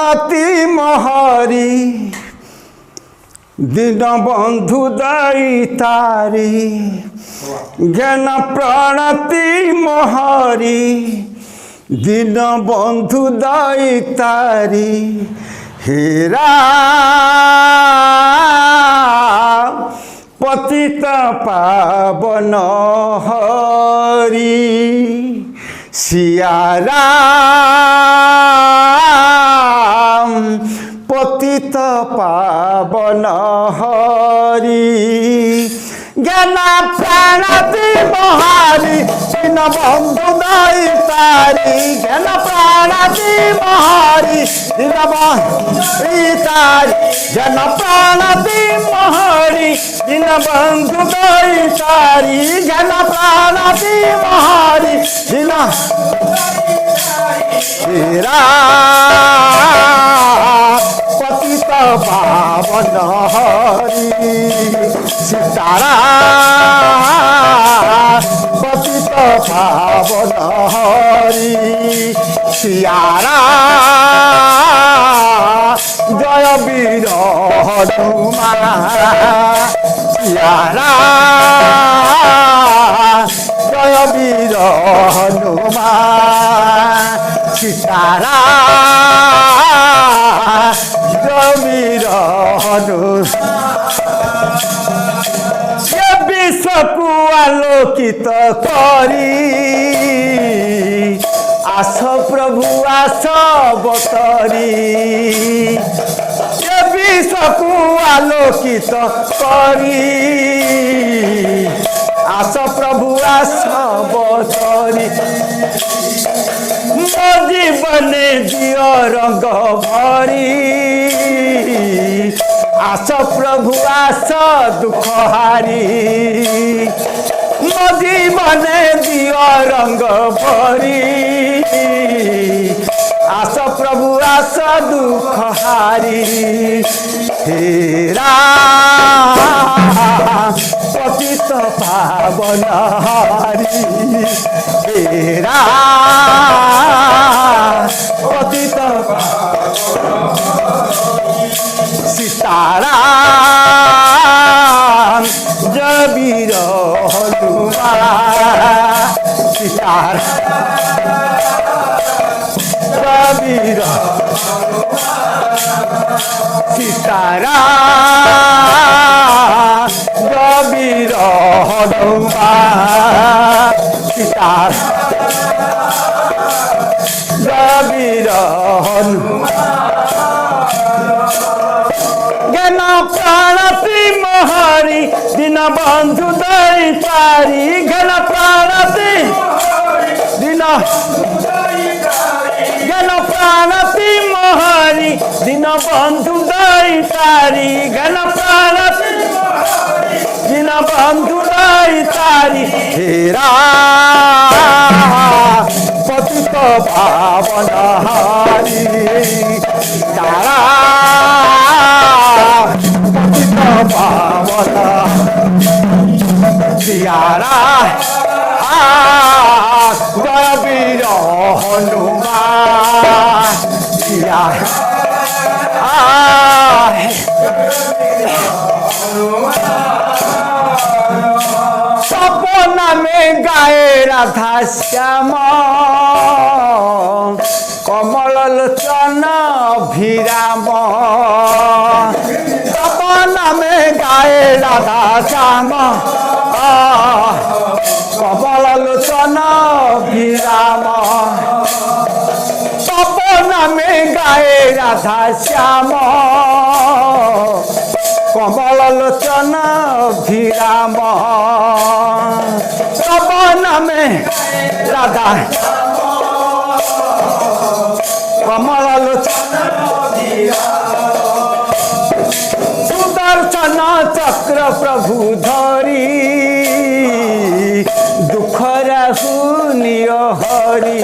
प्रणति मोहरी दिन बंधु दैतारी ज्ञान प्रणति मोहरी दिन बंधु दैतारी हेरा पतित पावन हरि सिया राम पतित पावन हरि ज्ञान प्रणति मोहरी दिन बंधु दैतारी ज्ञान प्रणति मोहरी दिन बंधु दैतारी ज्ञान प्रणति मोहरी दिन बंधु दैतारी ज्ञान प्रणति मोहरी दिन तेरा पतित पावन हरि सीतारा पतित पावन हरि सियारा जय वीर हनुमान सियारा जय वीर हनुमान सीतारा जय वीर हनुमान विश्व को आलोकित करी आस प्रभु आस अवतरी विश्व को आलोकित करी आस प्रभु आस अवतरी मो जीवन दियो रंग भरी आस प्रभु आस दुख हारी मो जीवन दियो रंग भरी आस प्रभु आस दुख हारी हेरा पतित पावन हरि हेरा पतित सीतारा जय वीर हनुमान सीतारा जय वीर सीतारा जय वीर हनुमान सीतारा जय वीर ज्ञान प्रणति मोहरी दिन बंधु दैतारी ज्ञान प्रणति दिन ज्ञान प्रणति मोहरी दिन बंधु दैतारी ज्ञान प्रणति दिन बंधु दैतारी हेरा पतित पावन हरि तारा पतित पावन सियारा जय वीर हनुमान सिया सपना में गाए राधा श्याम कमल लोचन अभिराम सपना में गाए राधा श्याम कमल लोचन अभिराम सपना में गाए राधा श्याम कमल लोचन अभिराम सपना में राधा कमल लोचन सुदर्शन चक्र प्रभु धरी दुख राहुनिय हरि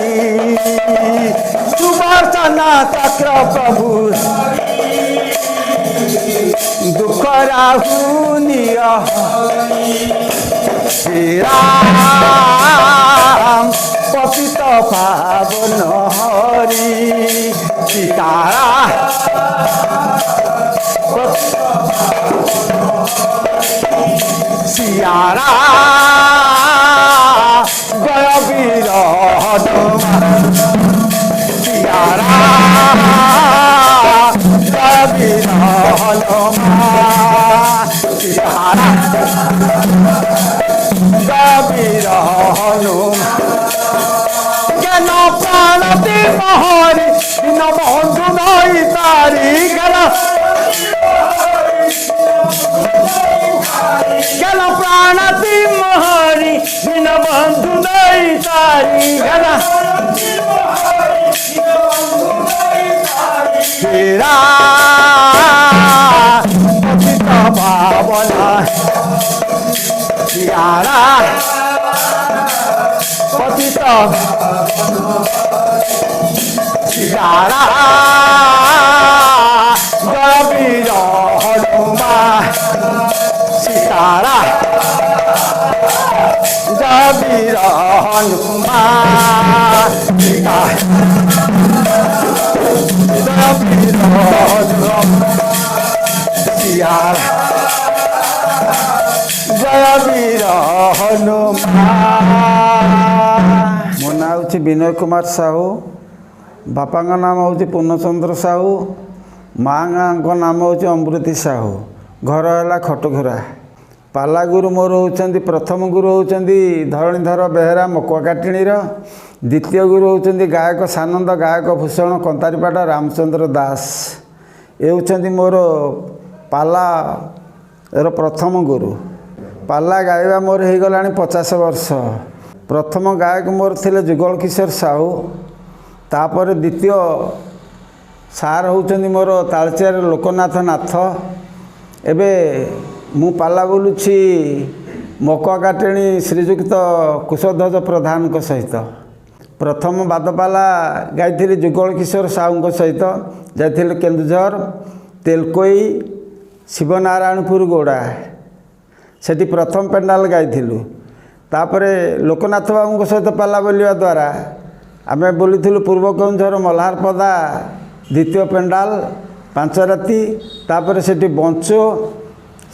सुदर्शन चक्र प्रभु दुख राहुनिय श्री राम पतित पावन हरि सीतारा सियारा जय वीर हनुमान सियारा जय वीर हनुमान सियारा जय वीर हनुमान ज्ञान प्राण दी मोहरी दिन बंधु नई तारी ज्ञान प्राण दी मोहरी दिन बंधु नई तारी तेरा पतित पावना सियारा पतित सियारा जय वीर हनुमान सितारा जय वीर हनुमान जय वीर हनुमान सियारा जय वीर हनुमान। मो ना हूँ विनय कुमार साहू बापा नाम हूँ पूर्णचंद्र साहू माँ नाम हूँ अमृति साहू घर है खटघुरा पाला गुरु मोर होती प्रथम गुरु होती धरणीधर बेहेरा मकुआ काटिणीर द्वितीय गुरु होती गायक सानंद गायक भूषण कंतारीपाट रामचंद्र दास ये होती मोर पाला प्रथम गुरु पाला गायबा मोर हो गला 50 वर्ष प्रथम गायक मोर थे जुगल किशोर साहू तापर द्वितीय सार होती मोर तालचेर लोकनाथ नाथ एबे मु पाला बोलुछि मकुआ काटेणी श्रीजुक्त कुशध्वज प्रधान सहित प्रथम बादपाला गाई जुगल किशोर साहू सहित जाइथिलु केन्दुझर तेलकोई शिवनारायणपुर गोड़ा सेठी प्रथम पेंडाल गाइथिलु तापरे लोकनाथ बाबू सहित पाला बोलिया द्वारा आमे बोलिथिलु पूर्व केन्दुझर मल्हारपदा द्वितीय पेंडाल 5 राति तापरे सेठी बंचो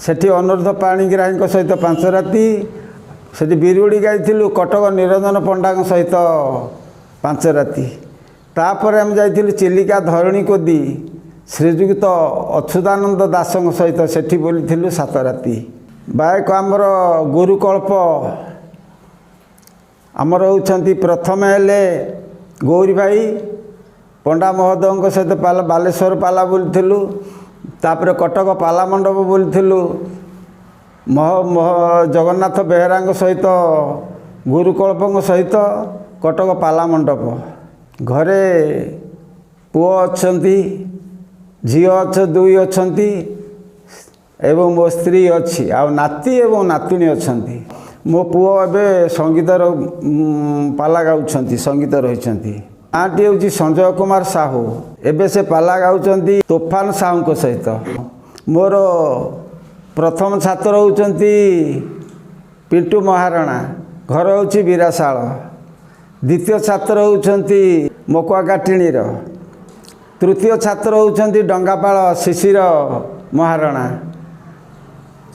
सेठी अनुरुद्ध पाणिग्राही सहित 5 राति सेठी बिरुड़ी गाइथिलु कटक निरंजन पंडा सहित 5 राति तापरे हम जाइथिलु चिलिका धरणी कोदी श्रीजुक्त अच्युतानंद दास सहित सेठी बोलिथिलु 7 राति बायक आमर गुरुकल्प आमर होउछंती प्रथम हेले गौरी भाई पंडा महोदय सहित पाला बालेश्वर पाला बोलिथिलु तापर कटक पाला मंडप बोलिथिलु जगन्नाथ बेहेरा सहित गुरुकल्प सहित कटक पाला मंडप घरे पुओ अच्छी झी दु अच्छी एवं मो स्त्री अच्छी आ नाती एवं नातुणी अच्छा मो पुओ एवं संगीतर पाला गाँव संगीत रही आँटी हूँ संजय कुमार साहू एबे से पाला गाँव तोफान साहू सहित मोर प्रथम छात्र होती पिंटू महाराणा घर हूँ बीराशाल द्वितीय छात्र होती मकुआ काटिणीर तृतीय छात्र होती डंगापाल शिशिर महाराणा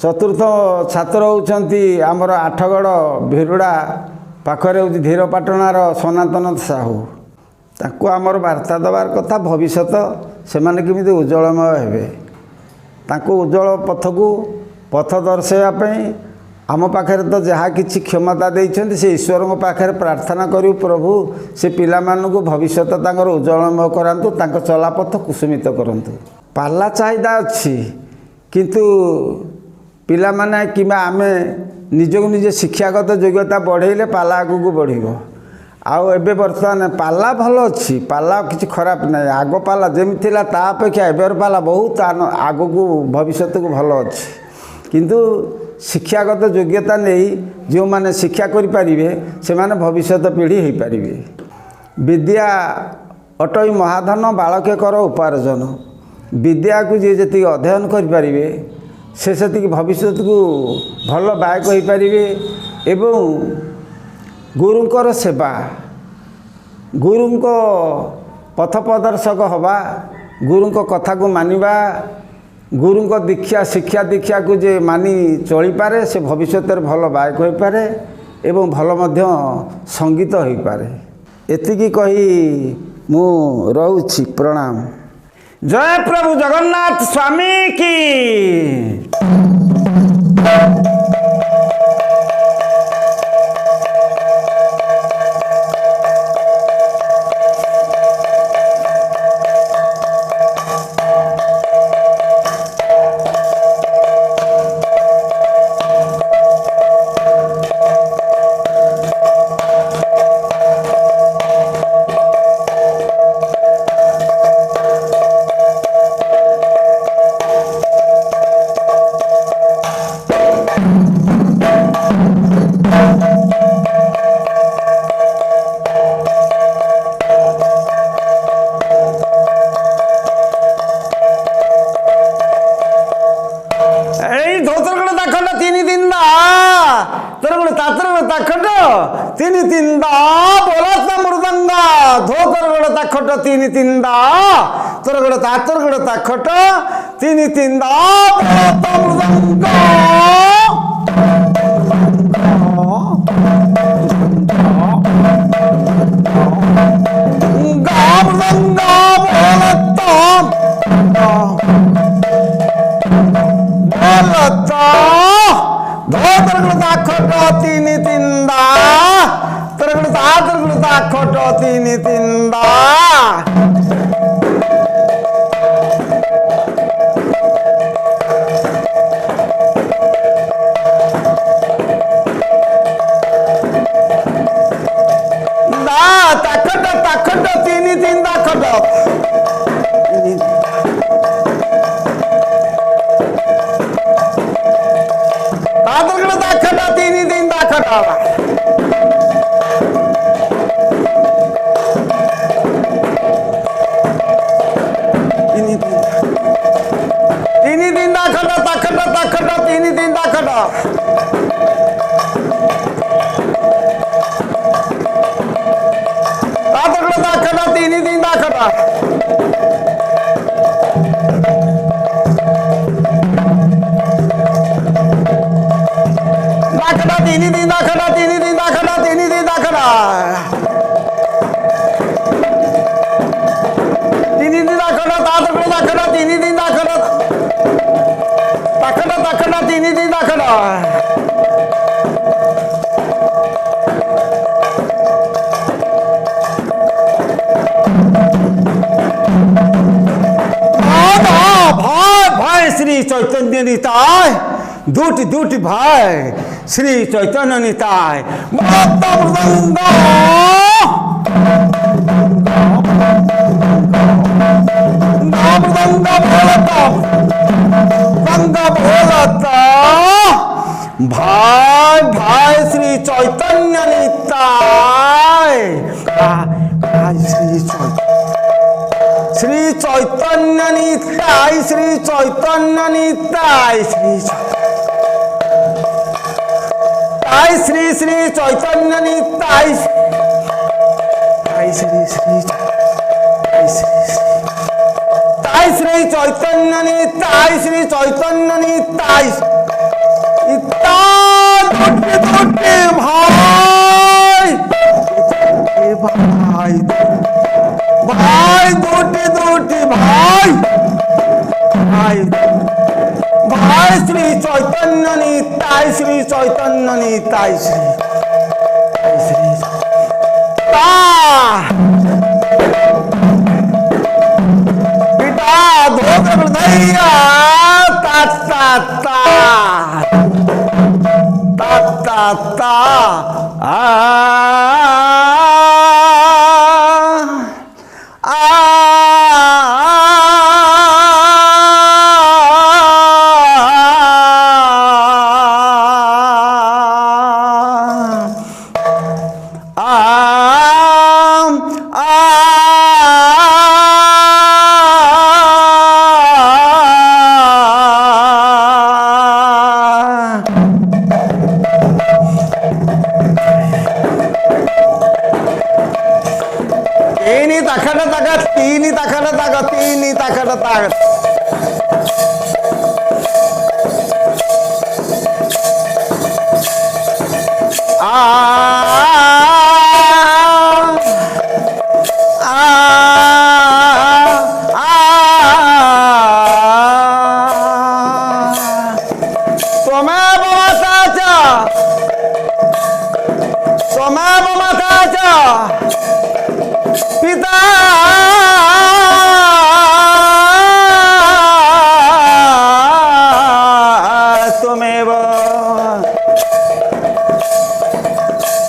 चतुर्थ छात्र होती आमर आठगड़ भिरुड़ा पाखरे हूँ धीरपाटणार सनातन साहू ताकू आमर वार्ता देवार कथा भविष्य से माने केमिति उज्जवलमय हेबे ताकू उज्जवल पथ को पथ दर्शाइवाई आम पाखे तो जहाँ किसी क्षमता देइछन्ति से ईश्वर पाखे प्रार्थना करूँ प्रभु से पिला मानू भविष्य उज्जवलमय करातु चलापथ कुसुमित करंतु पाला चाहिदा अच्छी किंतु पिला माने किंबा आमे निजको निजे शिक्षागत योग्यता बढ़ेले पाला आगू बढ़िबो आउ एबे बर्तमान पाला भल अच्छी पाला किसी खराब ना आग पाला जमी थिला ता अपेक्षा एबर पाला बहुत आगू भविष्य को भल अच्छी किंतु शिक्षागत योग्यता नहीं जो माने शिक्षा करें से माने भविष्य पीढ़ी हो पारे विद्या अटई महाधन बालके कर उपार्जन विद्या को जी जी अध्ययन करें से भविष्य को भल बायक हो पारे एवं गुरुंकर सेवा गुरुंक पथ प्रदर्शक हवा गुरुंक कथा को मानिबा गुरुଙ୍କ दीक्षा शिक्षा दीक्षा को जे मानी चली पारे से भविष्य भल गायक हो पारे एवं भल मध्य संगीत हो पारे। एतिकी कही मु रहूछि प्रणाम। जय प्रभु जगन्नाथ स्वामी की। तीन तिंदा बोलत मृदंगा धोतरगड़ ताखट तीन तिंदा तोरगड़ तातरगड़ ताखट तीन तिंदा बोलत मृदंगा मृदंगा बोलत धोतरगड़ ताखट तीन तिंदा खोट तीन तिंदा ताखट ताखट तीन तिंदा खट ताखट तीन तिंदा खट श्री चैतन्य निताय दूटी दूटी भाई श्री चैतन्य निताय भाई भाई श्री चैतन्य निताय श्री चैतन्य निताय श्री चैतन्य निताय श्री श्री चैतन्य निताय श्री श्री श्री चैतन्य निताय श्री चैतन्य निताय भाई भाई दूटी दूटी भाई भाई भाई श्री चैतन्य निताय श्री चैतन्य निताय श्री पिता धोकर दैया ता ता ता ता ता ता त्वमेव माता च पिता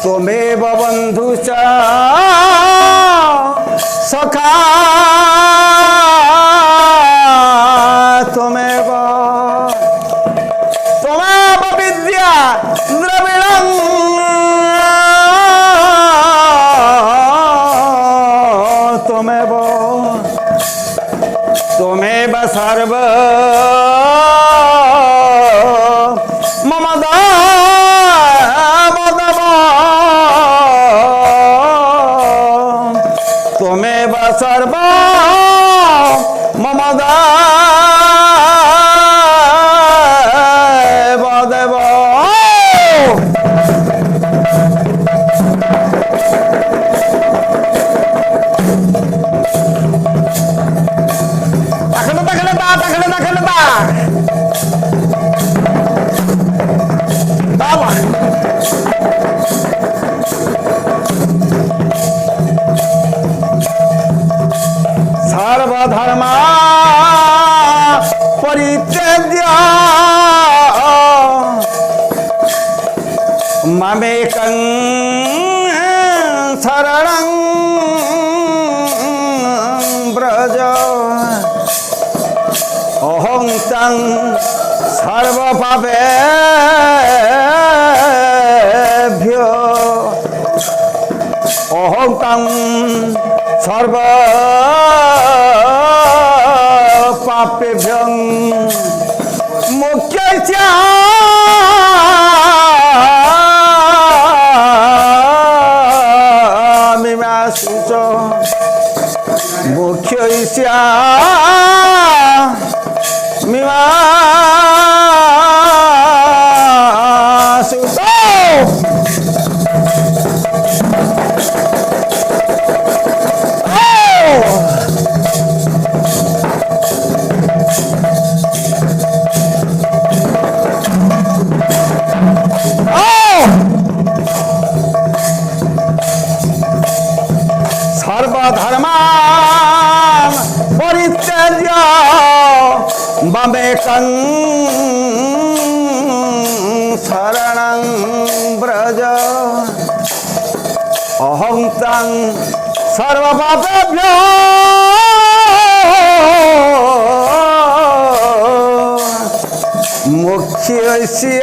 त्वमेव बंधु च सखा त्वमेव विद्या द्रविणं त्वमेव सर्व मम दावदव त्वमेव सर्व मम दावदव। सर्वधर्मा परित्यज्य मामेकं शरणं व्रज अहं तं सर्वपापेभ्यो अहं तं सर्वपापेभ्यं मुख्यस्य मीमांसु च मुख्यस्य मीमांसु च। सर्वधर्मान् परित्यज्य मामेकं शरणं व्रज अहं तं सर्वपापेभ्यो मुख्यस्य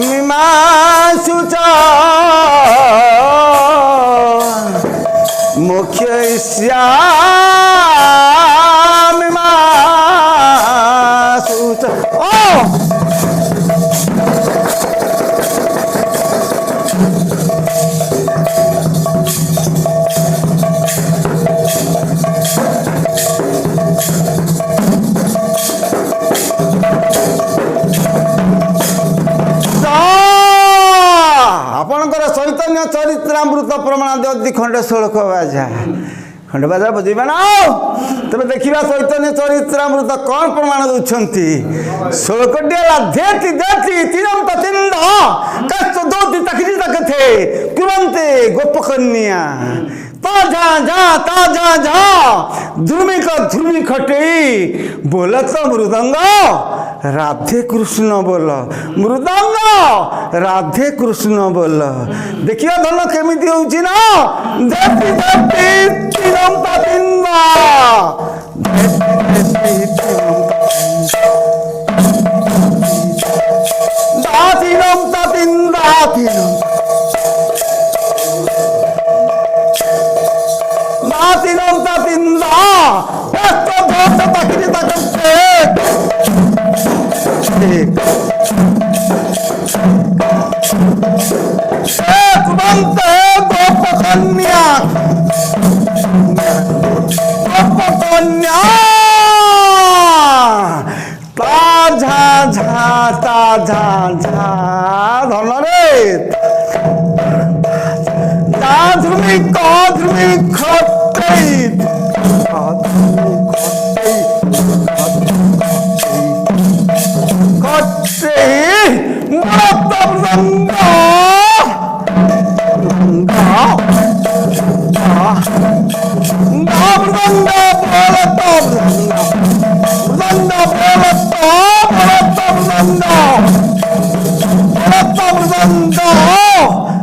मीमांसु च मुख्यस्य मीमांसु च। आपणकर चैतन्य चरित्रामृत प्रमाण दि खंडे श्लोक बाजा खंडे बाजा बुझे ना तेज देखा चैतन्य चरित्रामृत कौन प्रमाण दौरान श्लोक धेति देति तीरम तिंद कौती तकती तकथे कुरंते गोपकन्या ताजा जा ध्रुमी का ध्रुमी खटे बोल तो मृदंग राधे कृष्ण बोल मृदंग राधे कृष्ण बोल देखिए धन केमिति होउछि ना देति देति तीरम तिंद दातिरम तिंद दातिरम तिंद एस्तो धोत तकरी तकते तुरंते गोपकन्या ताजा झा धन रे दाधुमी काधुमी खट्टै खट्टै मरतब्रंगा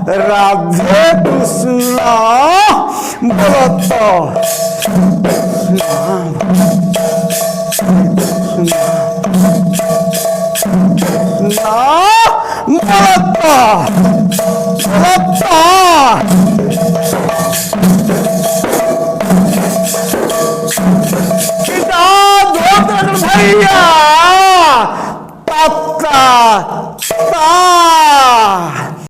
राधे कृष्ण बोलत बोलत